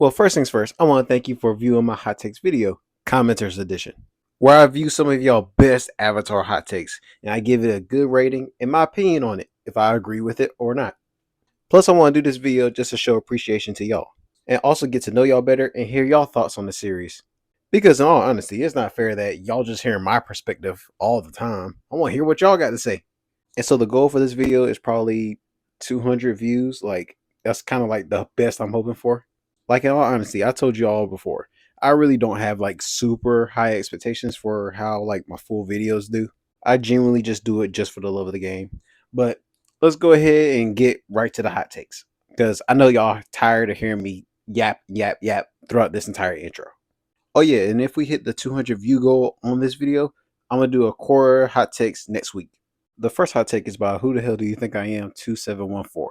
Well, first things first, I want to thank you for viewing my hot takes video, Commentors Edition, where I view some of y'all best Avatar hot takes, and I give it a good rating and my opinion on it, if I agree with it or not. Plus, I want to do this video just to show appreciation to y'all, and also get to know y'all better and hear y'all thoughts on the series. Because in all honesty, it's not fair that y'all just hearing my perspective all the time. I want to hear what y'all got to say. And so the goal for this video is probably 200 views. Like, that's kind of like the best I'm hoping for. Like, in all honesty, I told you all before, I really don't have like super high expectations for how like my full videos do. I genuinely just do it just for the love of the game. But let's go ahead and get right to the hot takes, because I know y'all are tired of hearing me yap, yap, yap throughout this entire intro. Oh yeah, and if we hit the 200 view goal on this video, I'm going to do a core hot takes next week. The first hot take is by Who the Hell Do You Think I Am 2714.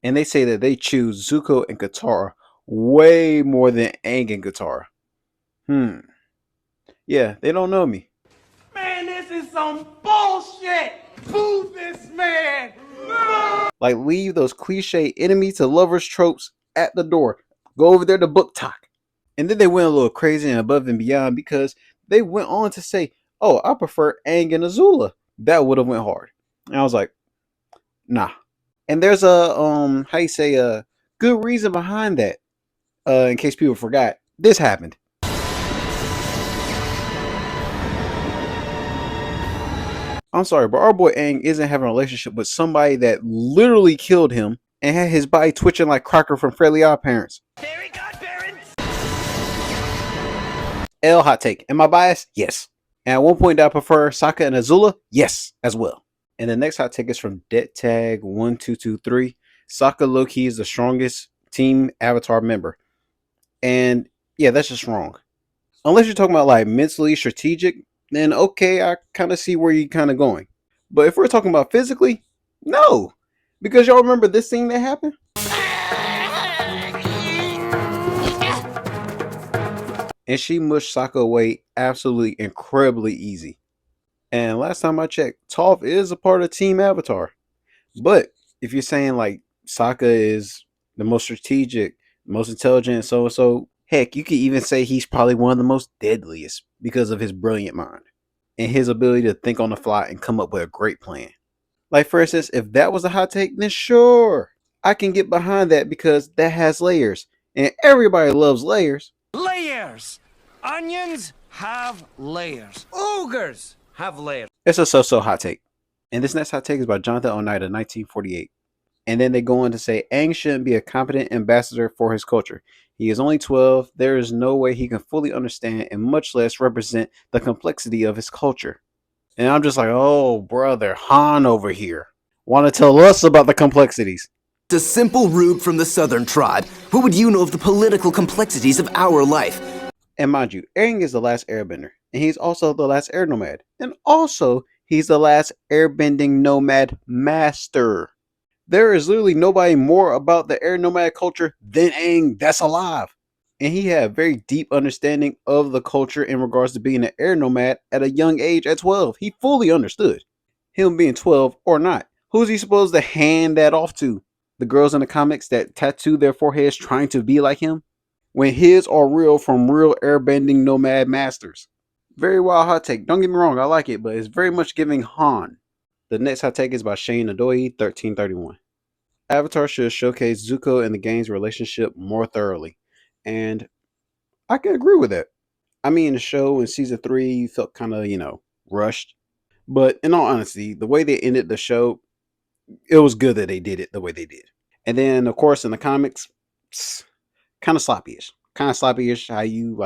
And they say that they choose Zuko and Katara way more than Aang and Katara. Yeah, they don't know me. Man, this is some bullshit! Boo this man! Like, leave those cliche enemy to lovers tropes at the door. Go over there to book talk. And then they went a little crazy and above and beyond, because they went on to say, oh, I prefer Aang and Azula. That would have went hard. And I was like, nah. And there's a good reason behind that. In case people forgot, this happened. I'm sorry, but our boy Aang isn't having a relationship with somebody that literally killed him and had his body twitching like Crocker from Fairly Odd Parents. Fairy godparents! L hot take. Am I biased? Yes. And at one point, I prefer Sokka and Azula? Yes, as well. And the next hot take is from Debt Tag 1223. Sokka low-key is the strongest Team Avatar member. And yeah, that's just wrong. Unless you're talking about like mentally strategic, then okay, I kind of see where you're kind of going. But if we're talking about physically, no. Because y'all remember this thing that happened? And she mushed Sokka away absolutely incredibly easy. And last time I checked, Toph is a part of Team Avatar. But if you're saying like Sokka is the most strategic, most intelligent, so heck, you could even say he's probably one of the most deadliest because of his brilliant mind and his ability to think on the fly and come up with a great plan. Like, for instance, if that was a hot take, then sure, I can get behind that because that has layers. And everybody loves layers. Layers! Onions have layers. Ogres have layers. It's a so-so hot take. And this next hot take is by Jonathan Oneida, 1948. And then they go on to say, Aang shouldn't be a competent ambassador for his culture. He is only 12. There is no way he can fully understand and much less represent the complexity of his culture. And I'm just like, oh, brother, Han over here. Want to tell us about the complexities. A simple rube from the southern tribe. What would you know of the political complexities of our life? And mind you, Aang is the last airbender. And he's also the last air nomad. And also, he's the last airbending nomad master. There is literally nobody more about the air nomad culture than Aang that's alive. And he had a very deep understanding of the culture in regards to being an air nomad at a young age at 12. He fully understood. Him being 12 or not. Who's he supposed to hand that off to? The girls in the comics that tattoo their foreheads trying to be like him? When his are real from real airbending nomad masters. Very wild hot take. Don't get me wrong, I like it, but it's very much giving Han. The next hot take is by Shane Adoyi, 1331. Avatar should showcase Zuko and the gang's relationship more thoroughly. And I can agree with that. I mean, the show in season 3 felt kind of, rushed. But in all honesty, the way they ended the show, it was good that they did it the way they did. And then, of course, in the comics, kind of sloppy-ish. Kind of sloppy-ish how you,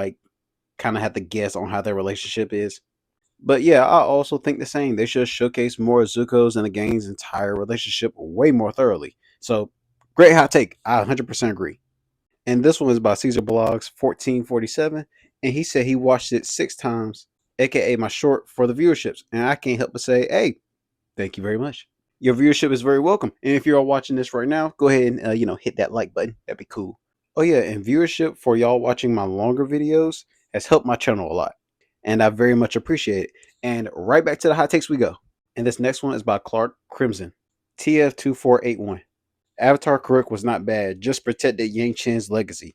kind of have to guess on how their relationship is. But yeah, I also think the same. They should showcase more of Zuko's and the gang's entire relationship way more thoroughly. So, great hot take. I 100% agree. And this one is by Caesar Blogs 1447. And he said he watched it 6 times, aka my short, for the viewerships. And I can't help but say, hey, thank you very much. Your viewership is very welcome. And if you're all watching this right now, go ahead and, hit that like button. That'd be cool. Oh yeah, and viewership for y'all watching my longer videos has helped my channel a lot. And I very much appreciate it. And right back to the hot takes we go. And this next one is by Clark Crimson, TF2481. Avatar Kuruk was not bad, just protected Yang Chen's legacy.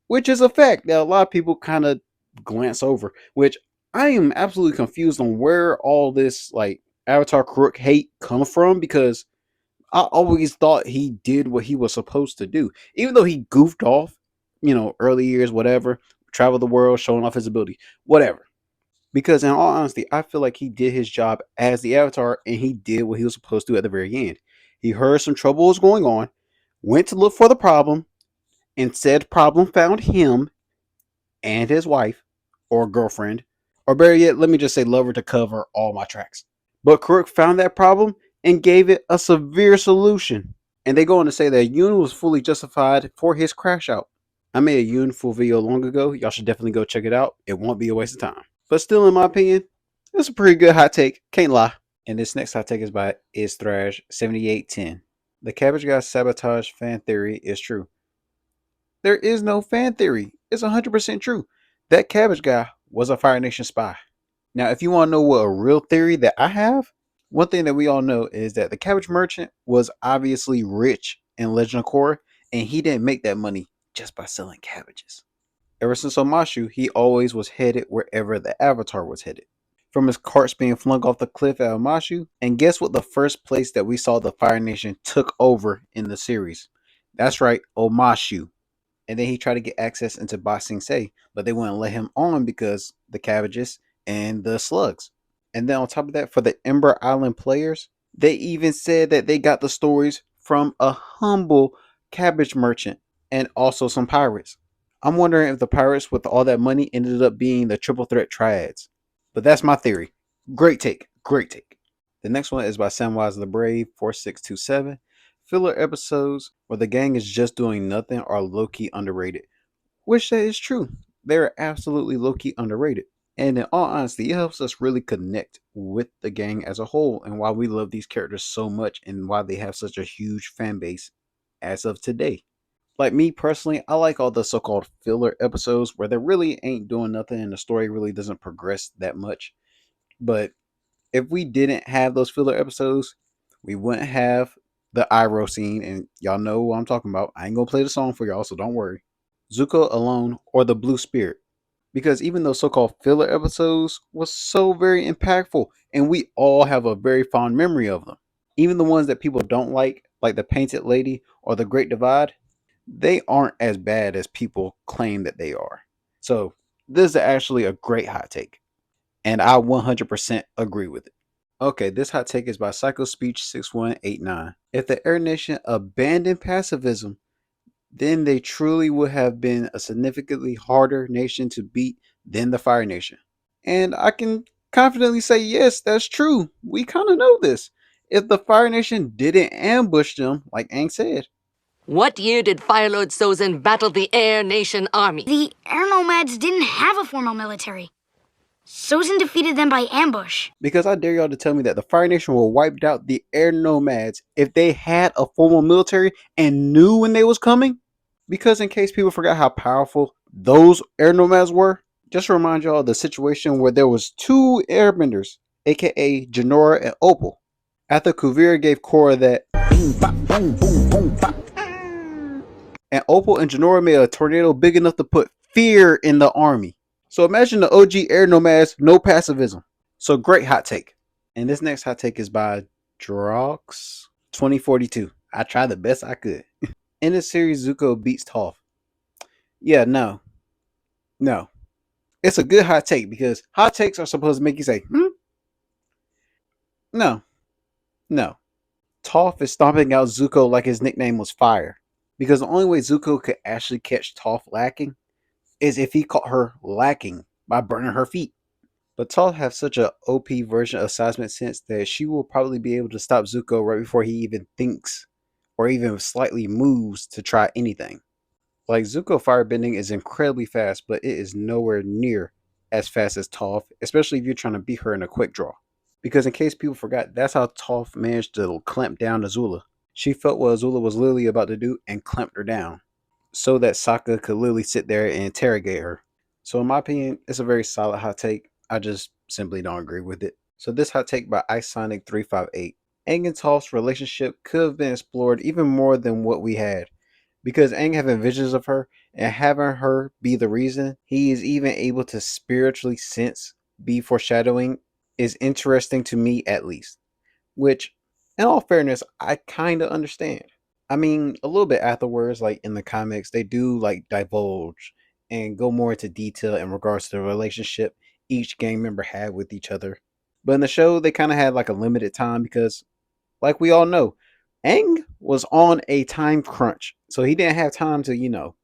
which is a fact that a lot of people kind of glance over, which I am absolutely confused on where all this like Avatar Kuruk hate come from, because I always thought he did what he was supposed to do, even though he goofed off, early years, whatever, traveled the world, showing off his ability, whatever. Because in all honesty, I feel like he did his job as the Avatar, and he did what he was supposed to at the very end. He heard some trouble was going on, went to look for the problem, and said problem found him and his wife or girlfriend, or better yet, let me just say lover to cover all my tracks. But Kuruk found that problem and gave it a severe solution. And they go on to say that Yoon was fully justified for his crash out. I made a Yoon full video long ago. Y'all should definitely go check it out. It won't be a waste of time. But still, in my opinion, it's a pretty good hot take. Can't lie. And this next hot take is by Is Thrash 7810. The Cabbage Guy sabotage fan theory is true. There is no fan theory. It's 100% true. That Cabbage Guy was a Fire Nation spy. Now, if you want to know what a real theory that I have, one thing that we all know is that the Cabbage Merchant was obviously rich in Legend of Korra, and he didn't make that money just by selling cabbages. Ever since Omashu, he always was headed wherever the Avatar was headed. From his carts being flung off the cliff at Omashu, and guess what the first place that we saw the Fire Nation took over in the series? That's right, Omashu. And then he tried to get access into Ba Sing Se, but they wouldn't let him on because the cabbages and the slugs. And then on top of that, for the Ember Island players, they even said that they got the stories from a humble cabbage merchant and also some pirates. I'm wondering if the pirates with all that money ended up being the triple threat triads. But that's my theory. Great take. Great take. The next one is by Samwise the Brave 4627. Filler episodes where the gang is just doing nothing are low-key underrated. Which that is true. They're absolutely low-key underrated. And in all honesty, it helps us really connect with the gang as a whole and why we love these characters so much and why they have such a huge fan base as of today. Like me personally, I like all the so-called filler episodes where they really ain't doing nothing and the story really doesn't progress that much. But if we didn't have those filler episodes, we wouldn't have the Iroh scene, and y'all know what I'm talking about. I ain't gonna play the song for y'all, so don't worry. Zuko alone or the Blue Spirit. Because even those so-called filler episodes was so very impactful, and we all have a very fond memory of them. Even the ones that people don't like the Painted Lady or the Great Divide, they aren't as bad as people claim that they are. So this is actually a great hot take, and I 100% agree with it. Okay, this hot take is by Psycho Speech 6189. If the Air Nation abandoned pacifism, then they truly would have been a significantly harder nation to beat than the Fire Nation. And I can confidently say, yes, that's true. We kind of know this. If the Fire Nation didn't ambush them, like Aang said, What year did Firelord Sozin battle the Air Nation army? The Air Nomads didn't have a formal military. Sozin defeated them by ambush. because I dare y'all to tell me that the Fire Nation will wiped out the Air Nomads if they had a formal military and knew when they was coming. Because in case people forgot how powerful those Air Nomads were, just to remind y'all of the situation where there was two airbenders, aka Janora and Opal. After Kuvira gave Korra that and Opal and Janora made a tornado big enough to put fear in the army. So imagine the OG Air Nomads, no pacifism. So great hot take. And this next hot take is by Drox 2042. I tried the best I could. In this series, Zuko beats Toph. Yeah, no. It's a good hot take because hot takes are supposed to make you say, No. Toph is stomping out Zuko like his nickname was Fire. Because the only way Zuko could actually catch Toph lacking is if he caught her lacking by burning her feet. But Toph has such a OP version of seismic sense that she will probably be able to stop Zuko right before he even thinks or even slightly moves to try anything. Like Zuko firebending is incredibly fast, but it is nowhere near as fast as Toph, especially if you're trying to beat her in a quick draw. Because in case people forgot, that's how Toph managed to clamp down Azula. She felt what Azula was literally about to do and clamped her down, so that Sokka could literally sit there and interrogate her. So in my opinion, it's a very solid hot take. I just simply don't agree with it. So this hot take by IceSonic358. Aang and Toph's relationship could have been explored even more than what we had. Because Aang having visions of her and having her be the reason he is even able to spiritually sense be foreshadowing is interesting to me at least. Which, in all fairness, I kind of understand. I mean, a little bit afterwards, like in the comics, they do like divulge and go more into detail in regards to the relationship each gang member had with each other. But in the show, they kind of had like a limited time because, like we all know, Aang was on a time crunch. So he didn't have time to,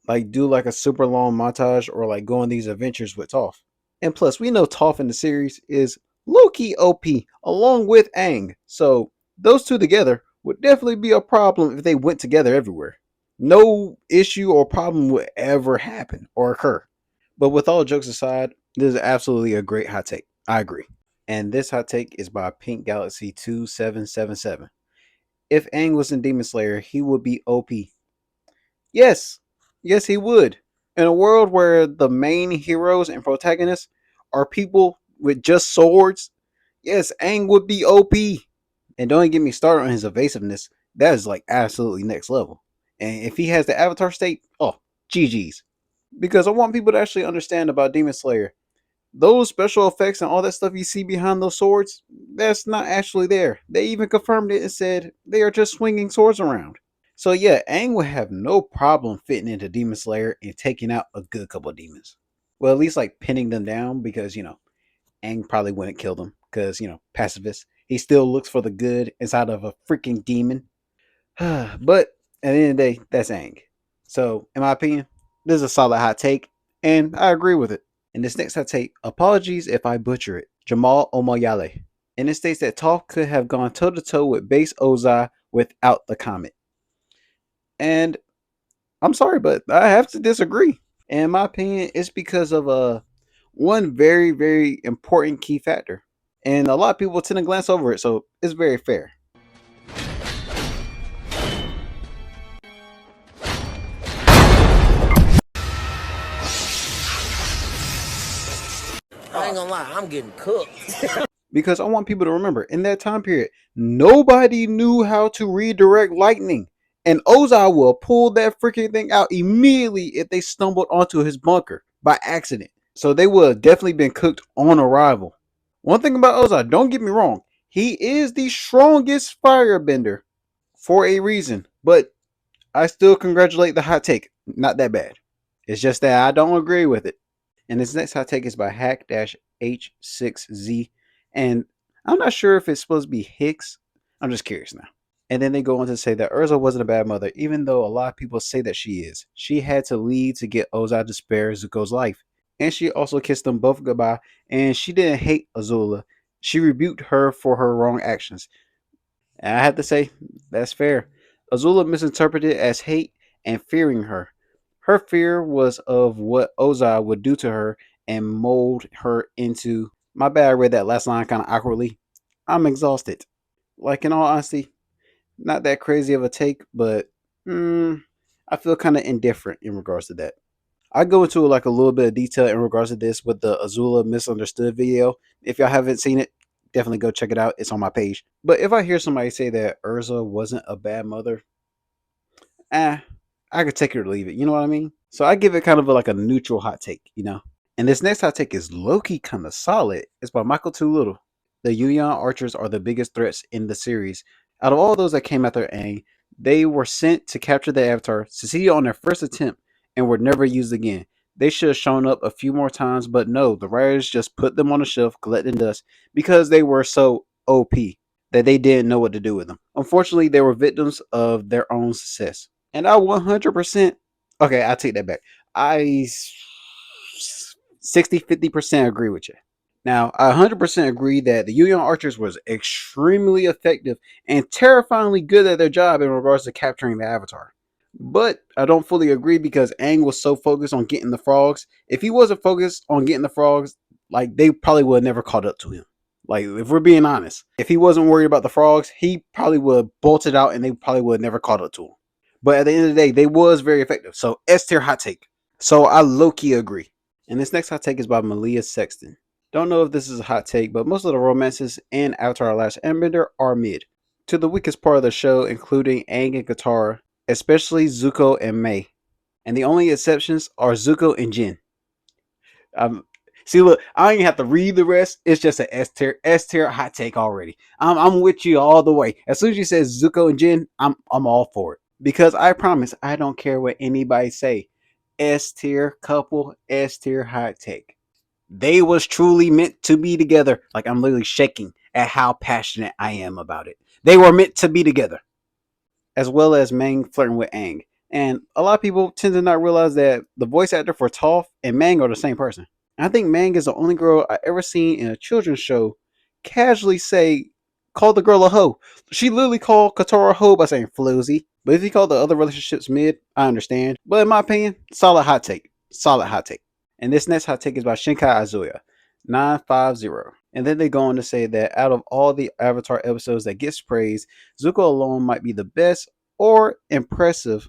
like do like a super long montage or like go on these adventures with Toph. And plus, we know Toph in the series is low-key OP along with Aang. So those two together would definitely be a problem if they went together everywhere. No issue or problem would ever happen or occur. But with all jokes aside, this is absolutely a great hot take. I agree. And this hot take is by Pink Galaxy 2777. If Aang was in Demon Slayer, he would be OP. Yes, yes, he would. In a world where the main heroes and protagonists are people with just swords, yes, Aang would be OP. And don't get me started on his evasiveness. That is like absolutely next level. And if he has the Avatar state, oh, GG's. Because I want people to actually understand about Demon Slayer. Those special effects and all that stuff you see behind those swords, that's not actually there. They even confirmed it and said they are just swinging swords around. So yeah, Aang would have no problem fitting into Demon Slayer and taking out a good couple of demons. Well, at least like pinning them down because, Aang probably wouldn't kill them because, pacifist. He still looks for the good inside of a freaking demon. But at the end of the day, that's Aang. So, in my opinion, this is a solid hot take, and I agree with it. In this next hot take, apologies if I butcher it, Jamal Omoyale. And it states that Toph could have gone toe to toe with base Ozai without the comet. And I'm sorry, but I have to disagree. And in my opinion, it's because of one very, very important key factor. And a lot of people tend to glance over it, so it's very fair. I ain't gonna lie, I'm getting cooked. Because I want people to remember, in that time period, nobody knew how to redirect lightning. And Ozai will pull that freaking thing out immediately if they stumbled onto his bunker by accident. So they would have definitely been cooked on arrival. One thing about Ozai, don't get me wrong, he is the strongest firebender for a reason. But I still congratulate the hot take. Not that bad. It's just that I don't agree with it. And this next hot take is by Hack-H6Z. And I'm not sure if it's supposed to be Hicks. I'm just curious now. And then they go on to say that Urza wasn't a bad mother, even though a lot of people say that she is. She had to lead to get Ozai to spare Zuko's life. And she also kissed them both goodbye. And she didn't hate Azula. She rebuked her for her wrong actions. And I have to say, that's fair. Azula misinterpreted it as hate and fearing her. Her fear was of what Ozai would do to her and mold her into. My bad, I read that last line kind of awkwardly. I'm exhausted. Like, in all honesty, not that crazy of a take, but I feel kind of indifferent in regards to that. I go into like a little bit of detail in regards to this with the Azula Misunderstood video. If y'all haven't seen it, definitely go check it out. It's on my page. But if I hear somebody say that Urza wasn't a bad mother, I could take it or leave it. You know what I mean? So I give it kind of like a neutral hot take. And this next hot take is low-key kind of solid. It's by Michael Too Little. The Yuyan archers are the biggest threats in the series. Out of all those that came after Aang, they were sent to capture the Avatar, succeeded on their first attempt, and were never used again. They should have shown up a few more times, but no, the writers just put them on the shelf, collecting dust, because they were so OP that they didn't know what to do with them. Unfortunately, they were victims of their own success. And I 100%, okay, I take that back. I 50% agree with you. Now, I 100% agree that the Yuyan archers was extremely effective and terrifyingly good at their job in regards to capturing the Avatar. But I don't fully agree because Aang was so focused on getting the frogs. If he wasn't focused on getting the frogs, like they probably would have never caught up to him. Like, if we're being honest, if he wasn't worried about the frogs, he probably would have bolted out and they probably would have never caught up to him. But at the end of the day, they was very effective. So S tier hot take. So I low-key agree. And this next hot take is by Malia Sexton. Don't know if this is a hot take, but most of the romances in Avatar Last Airbender are mid. To the weakest part of the show, including Aang and Katara, especially Zuko and Mei. And the only exceptions are Zuko and Jin. Um, See, look, I don't even have to read the rest. It's just an S tier hot take already. I'm with you all the way. As soon as you said Zuko and Jin, I'm all for it. Because I promise I don't care what anybody say. S tier couple, S tier hot take. They was truly meant to be together. Like, I'm literally shaking at how passionate I am about it. They were meant to be together. As well as Mang flirting with Aang. And a lot of people tend to not realize that the voice actor for Toph and Mang are the same person. I think Mang is the only girl I ever seen in a children's show casually say, call the girl a hoe. She literally called Katara a hoe by saying floozy. But if you call the other relationships mid, I understand. But in my opinion, solid hot take. Solid hot take. And this next hot take is by Shinkai Azuya, 950. And then they go on to say that out of all the Avatar episodes that gets praised, Zuko alone might be the best or impressive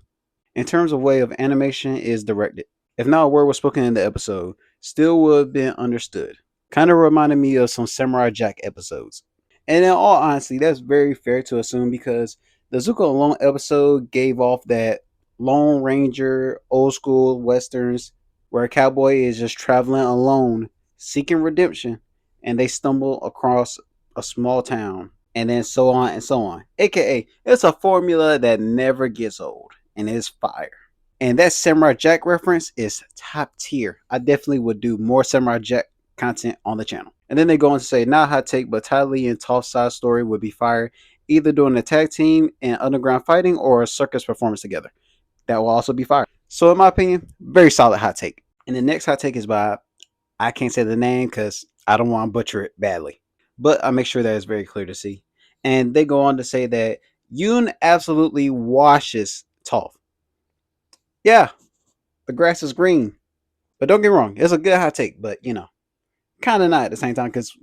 in terms of way of animation is directed. If not a word was spoken in the episode, still would have been understood. Kind of reminded me of some Samurai Jack episodes. And in all honesty, that's very fair to assume because the Zuko alone episode gave off that Lone Ranger, old school westerns, where a cowboy is just traveling alone, seeking redemption, and they stumble across a small town, and then so on and so on. AKA, it's a formula that never gets old, and it's fire. And that Samurai Jack reference is top tier. I definitely would do more Samurai Jack content on the channel. And then they go on to say, not hot take, but Ty Lee and Toph's side story would be fire, either doing a tag team and underground fighting or a circus performance together. That will also be fire. So in my opinion, very solid hot take. And the next hot take is by, I can't say the name because I don't want to butcher it badly, but I make sure that it's very clear to see. And they go on to say that Yoon absolutely washes Toph. Yeah, the grass is green. But don't get me wrong, it's a good hot take, but kind of not at the same time because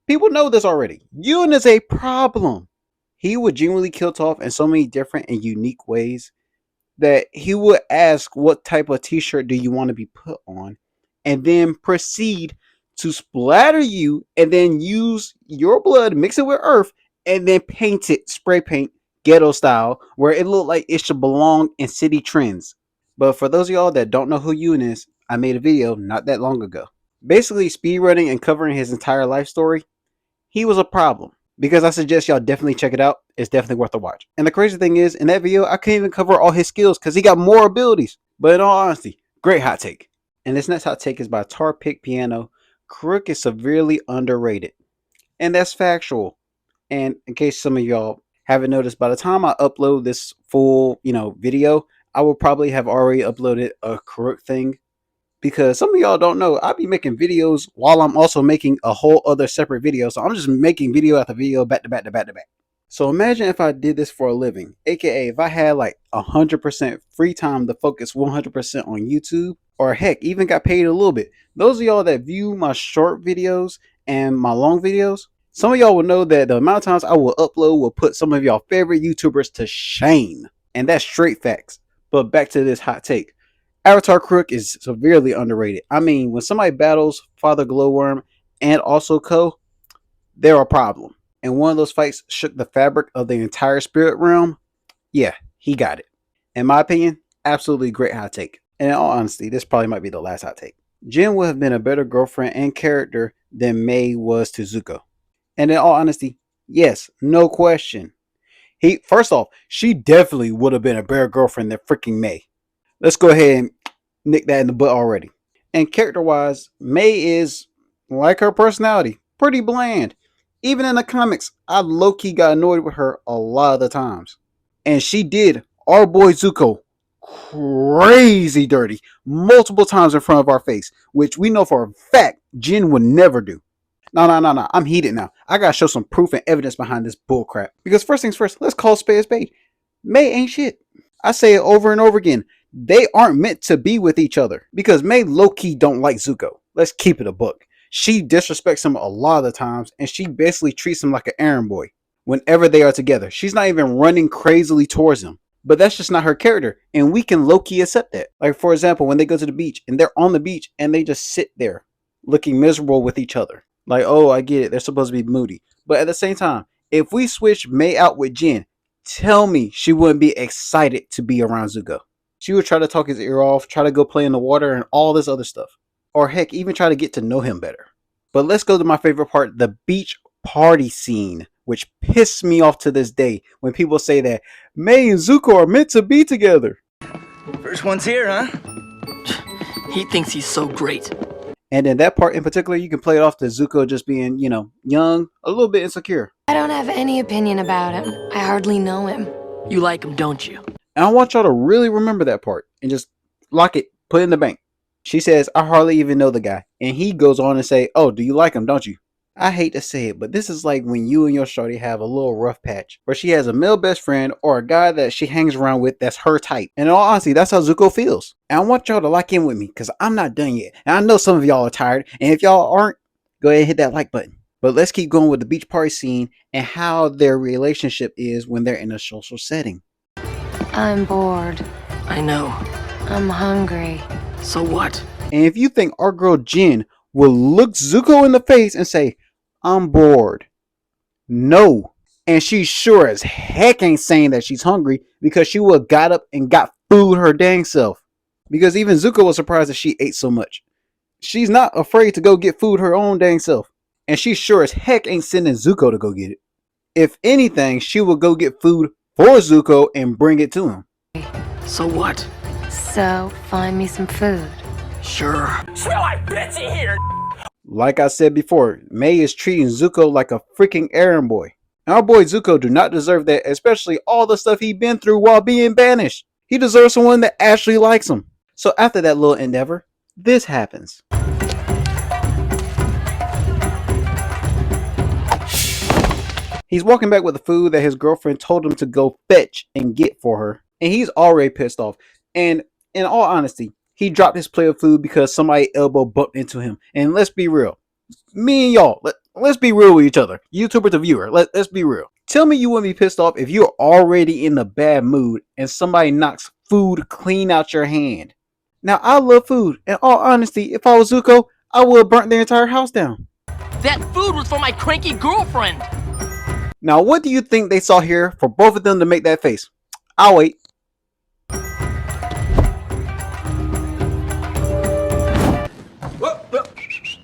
people know this already. Yoon is a problem. He would genuinely kill Toph in so many different and unique ways that he would ask what type of t-shirt do you want to be put on and then proceed to splatter you and then use your blood, mix it with earth, and then paint it, spray paint, ghetto style, where it looked like it should belong in city trends. But for those of y'all that don't know who Yoon is, I made a video not that long ago. Basically speedrunning and covering his entire life story. He was a problem. Because I suggest y'all definitely check it out. It's definitely worth a watch. And the crazy thing is, in that video, I couldn't even cover all his skills because he got more abilities. But in all honesty, great hot take. And this next hot take is by Tar Pick Piano. Kuruk is severely underrated. And that's factual. And in case some of y'all haven't noticed, by the time I upload this full, video, I will probably have already uploaded a Kuruk thing. Because some of y'all don't know, I be making videos while I'm also making a whole other separate video. So I'm just making video after video back to back to back to back. So imagine if I did this for a living, aka if I had like 100% free time to focus 100% on YouTube, or heck, even got paid a little bit. Those of y'all that view my short videos and my long videos, some of y'all will know that the amount of times I will upload will put some of y'all favorite YouTubers to shame. And that's straight facts. But back to this hot take. Avatar Kuruk is severely underrated. I mean, when somebody battles Father Glowworm and also Ko, they're a problem. And one of those fights shook the fabric of the entire spirit realm. Yeah, he got it. In my opinion, absolutely great hot take. And in all honesty, this probably might be the last hot take. Jin would have been a better girlfriend and character than Mei was to Zuko. And in all honesty, yes, no question. First off, she definitely would have been a better girlfriend than freaking Mei. Let's go ahead and nick that in the butt already. And character-wise, Mei is, like her personality, pretty bland. Even in the comics, I low-key got annoyed with her a lot of the times. And she did our boy Zuko crazy dirty multiple times in front of our face, which we know for a fact Jin would never do. No. I'm heated now. I gotta show some proof and evidence behind this bullcrap. Because first things first, let's call spade a spade. Mei ain't shit. I say it over and over again. They aren't meant to be with each other because Mei low-key don't like Zuko. Let's keep it a book. She disrespects him a lot of the times and she basically treats him like an errand boy whenever they are together. She's not even running crazily towards him. But that's just not her character and we can low-key accept that. Like for example, when they go to the beach and they're on the beach and they just sit there looking miserable with each other. Like, oh, I get it. They're supposed to be moody. But at the same time, if we switch Mei out with Jin, Tell me she wouldn't be excited to be around Zuko. She would try to talk his ear off, try to go play in the water, and all this other stuff. Or heck, even try to get to know him better. But let's go to my favorite part, the beach party scene, which pisses me off to this day when people say that May and Zuko are meant to be together. First one's here, huh? He thinks he's so great. And in that part in particular, you can play it off to Zuko just being, young, a little bit insecure. I don't have any opinion about him. I hardly know him. You like him, don't you? And I want y'all to really remember that part and just lock it, put it in the bank. She says, I hardly even know the guy. And he goes on and say, oh, do you like him, don't you? I hate to say it, but this is like when you and your shorty have a little rough patch where she has a male best friend or a guy that she hangs around with that's her type. And in all honesty, that's how Zuko feels. And I want y'all to lock in with me because I'm not done yet. And I know some of y'all are tired. And if y'all aren't, go ahead and hit that like button. But let's keep going with the beach party scene and how their relationship is when they're in a social setting. I'm bored. I know. I'm hungry. So what? And if you think our girl Jin will look Zuko in the face and say, I'm bored. No. And she sure as heck ain't saying that she's hungry because she would have got up and got food her dang self. Because even Zuko was surprised that she ate so much. She's not afraid to go get food her own dang self. And she sure as heck ain't sending Zuko to go get it. If anything, she will go get food for Zuko and bring it to him. So what? So, find me some food. Sure. Smell like bitch in here. Like I said before, May is treating Zuko like a freaking errand boy. And our boy Zuko do not deserve that, especially all the stuff he's been through while being banished. He deserves someone that actually likes him. So after that little endeavor, this happens. He's walking back with the food that his girlfriend told him to go fetch and get for her. And he's already pissed off. And in all honesty, he dropped his plate of food because somebody elbow bumped into him. And let's be real. Me and y'all, let's be real with each other. YouTuber to viewer, let's be real. Tell me you wouldn't be pissed off if you're already in a bad mood and somebody knocks food clean out your hand. Now, I love food. In all honesty, if I was Zuko, I would have burnt their entire house down. That food was for my cranky girlfriend. Now, what do you think they saw here for both of them to make that face? I'll wait.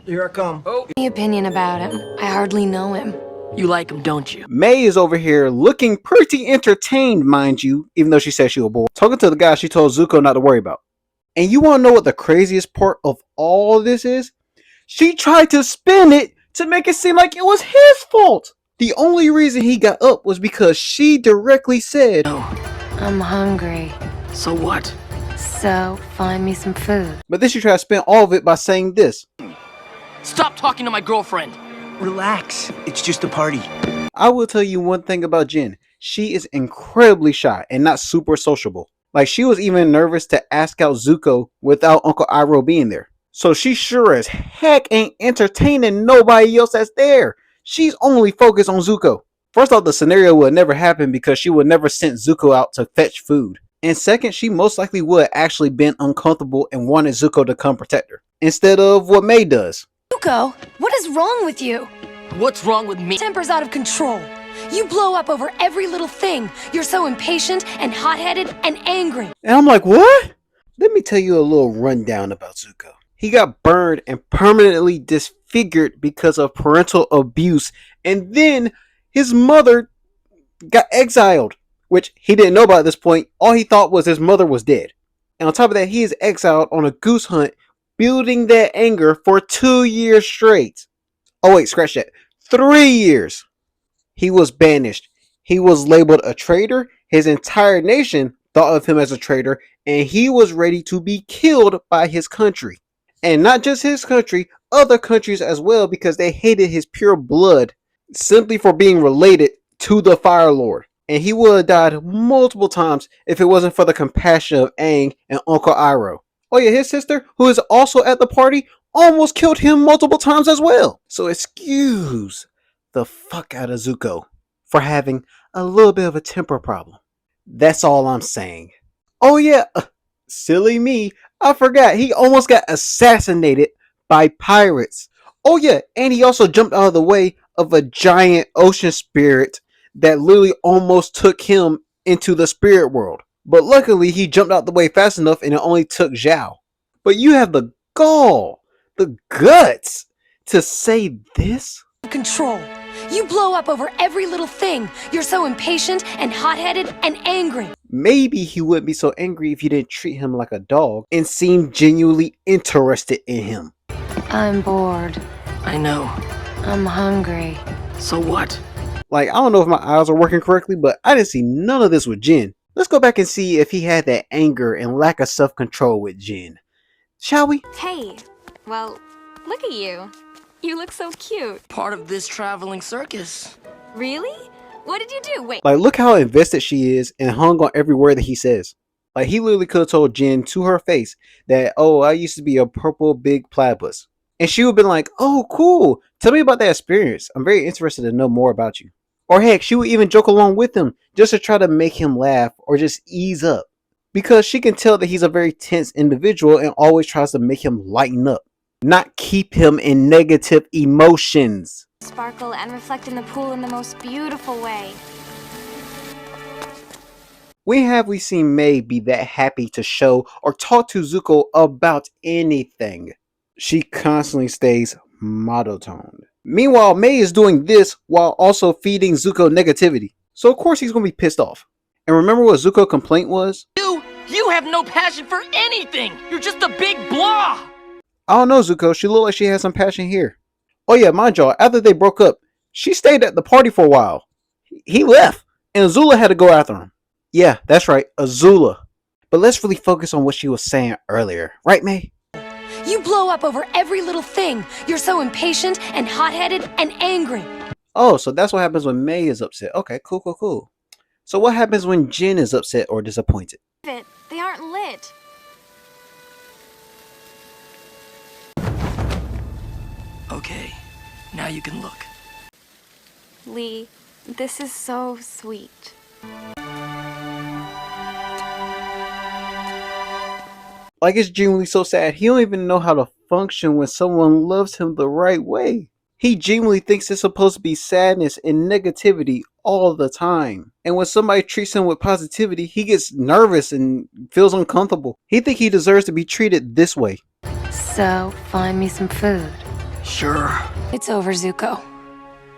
Here I come. Any opinion about him? I hardly know him. You like him, don't you? May is over here looking pretty entertained, mind you, even though she said she was bored, talking to the guy she told Zuko not to worry about. And you want to know what the craziest part of all this is? She tried to spin it to make it seem like it was his fault. The only reason he got up was because she directly said, No. I'm hungry. So what? So, find me some food. but then she tried to spin all of it by saying this. Stop talking to my girlfriend. Relax. It's just a party. I will tell you one thing about Jin. She is incredibly shy and not super sociable. Like, she was even nervous to ask out Zuko without Uncle Iroh being there. So she sure as heck ain't entertaining nobody else that's there. She's only focused on Zuko. First off, the scenario would never happen because she would never send Zuko out to fetch food. And second, she most likely would have actually been uncomfortable and wanted Zuko to come protect her. Instead of what May does. Zuko, what is wrong with you? What's wrong with me? Temper's out of control. You blow up over every little thing. You're so impatient and hot-headed and angry. And I'm like, what? Let me tell you a little rundown about Zuko. He got burned and permanently disfigured because of parental abuse. And then his mother got exiled, which he didn't know about at this point. All he thought was his mother was dead. And on top of that, he is exiled on a goose hunt, building that anger for 2 years straight. Oh wait, scratch that. 3 years. He was banished. He was labeled a traitor. His entire nation thought of him as a traitor, and he was ready to be killed by his country. And not just his country, other countries as well, because they hated his pure blood simply for being related to the Fire Lord. And he would have died multiple times if it wasn't for the compassion of Aang and Uncle Iroh. Oh yeah, his sister, who is also at the party, almost killed him multiple times as well. So excuse the fuck out of Zuko for having a little bit of a temper problem. That's all I'm saying. Oh yeah, silly me, I forgot he almost got assassinated by pirates. Oh yeah, and he also jumped out of the way of a giant ocean spirit that literally almost took him into the spirit world. But luckily, he jumped out the way fast enough and it only took Zhao. But you have the gall, the guts to say this? Control. You blow up over every little thing. You're so impatient and hot-headed and angry. Maybe he wouldn't be so angry if you didn't treat him like a dog and seem genuinely interested in him. I'm bored. I know. I'm hungry. So what? Like, I don't know if my eyes are working correctly, but I didn't see none of this with Jin. Let's go back and see if he had that anger and lack of self-control with Jin. Shall we? Hey, well, look at you. You look so cute. Part of this traveling circus. Really? What did you do? Wait. Like, look how invested she is and hung on every word that he says. Like, he literally could have told Jin to her face that, oh, I used to be a purple big platypus. And she would have been like, oh, cool. Tell me about that experience. I'm very interested to know more about you. Or heck, she would even joke along with him just to try to make him laugh or just ease up. Because she can tell that he's a very tense individual and always tries to make him lighten up, not keep him in negative emotions. Sparkle and reflect in the pool in the most beautiful way. When have we seen Mei be that happy to show or talk to Zuko about anything? She constantly stays monotoned. Meanwhile, Mei is doing this while also feeding Zuko negativity. So of course he's going to be pissed off. And remember what Zuko's complaint was? You have no passion for anything. You're just a big blah. I don't know, Zuko. She looked like she had some passion here. Oh yeah, mind y'all, after they broke up, she stayed at the party for a while. He left, and Azula had to go after him. Yeah, that's right, Azula. But let's really focus on what she was saying earlier. Right, Mei? You blow up over every little thing. You're so impatient and hot-headed and angry. Oh, so that's what happens when Mei is upset. Okay, cool. So what happens when Jin is upset or disappointed? They aren't lit. Okay, now you can look. Lee, this is so sweet. Like, it's genuinely so sad. He don't even know how to function when someone loves him the right way. He genuinely thinks it's supposed to be sadness and negativity all the time. And when somebody treats him with positivity, he gets nervous and feels uncomfortable. He thinks he deserves to be treated this way. So, find me some food. Sure. It's over, Zuko.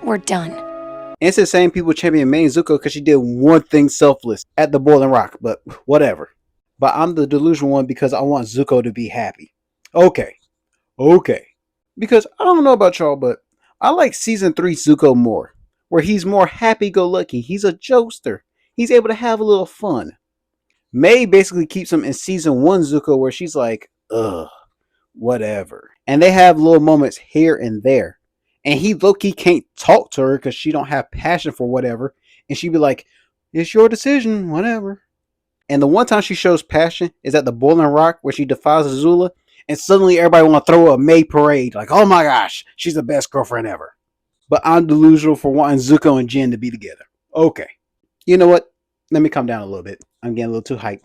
We're done. And it's the same people champion Main Zuko because she did one thing selfless at the Boiling Rock, but whatever. But I'm the delusional one because I want Zuko to be happy. Okay. Because I don't know about y'all, but I like season 3 Zuko more, where he's more happy-go-lucky. He's a jokester. He's able to have a little fun. Mei basically keeps him in season 1 Zuko, where she's like, ugh, whatever. And they have little moments here and there. And he low-key can't talk to her because she don't have passion for whatever. And she'd be like, it's your decision, whatever. And the one time she shows passion is at the Boiling Rock, where she defies Azula. And suddenly everybody want to throw a Mei parade. Like, oh my gosh, she's the best girlfriend ever. But I'm delusional for wanting Zuko and Jin to be together. Okay. You know what? Let me calm down a little bit. I'm getting a little too hyped.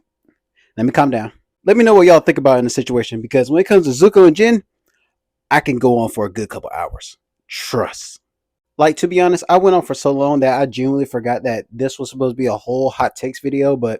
Let me calm down. Let me know what y'all think about in the situation. Because when it comes to Zuko and Jin, I can go on for a good couple hours. Trust. Like, to be honest, I went on for so long that I genuinely forgot that this was supposed to be a whole hot takes video. But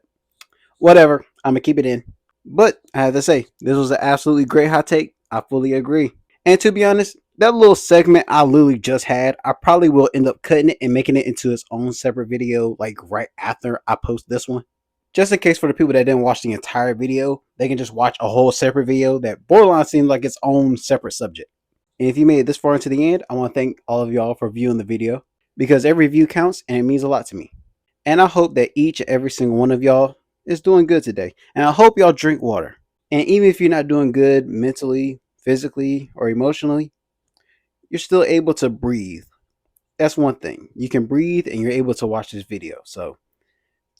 whatever. I'm going to keep it in. But I have to say, this was an absolutely great hot take. I fully agree. And to be honest, that little segment I literally just had, I probably will end up cutting it and making it into its own separate video, like right after I post this one. Just in case for the people that didn't watch the entire video, they can just watch a whole separate video that borderline seems like its own separate subject. And if you made it this far into the end, I want to thank all of y'all for viewing the video, because every view counts and it means a lot to me. And I hope that each and every single one of y'all is doing good today. And I hope y'all drink water. And even if you're not doing good mentally, physically, or emotionally, you're still able to breathe. That's one thing. You can breathe and you're able to watch this video. So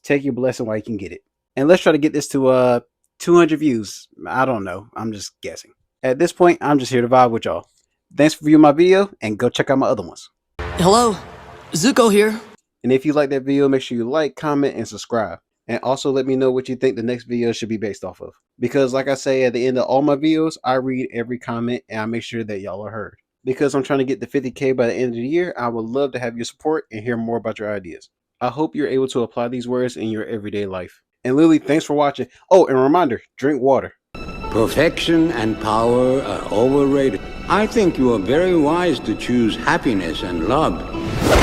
take your blessing while you can get it. And let's try to get this to 200 views. I don't know. I'm just guessing. At this point, I'm just here to vibe with y'all. Thanks for viewing my video, and go check out my other ones. Hello, Zuko here. And if you like that video, make sure you like, comment, and subscribe. And also let me know what you think the next video should be based off of. Because like I say at the end of all my videos, I read every comment and I make sure that y'all are heard. Because I'm trying to get to 50K by the end of the year, I would love to have your support and hear more about your ideas. I hope you're able to apply these words in your everyday life. And Lily, thanks for watching. Oh, and a reminder, drink water. Perfection and power are overrated. I think you are very wise to choose happiness and love.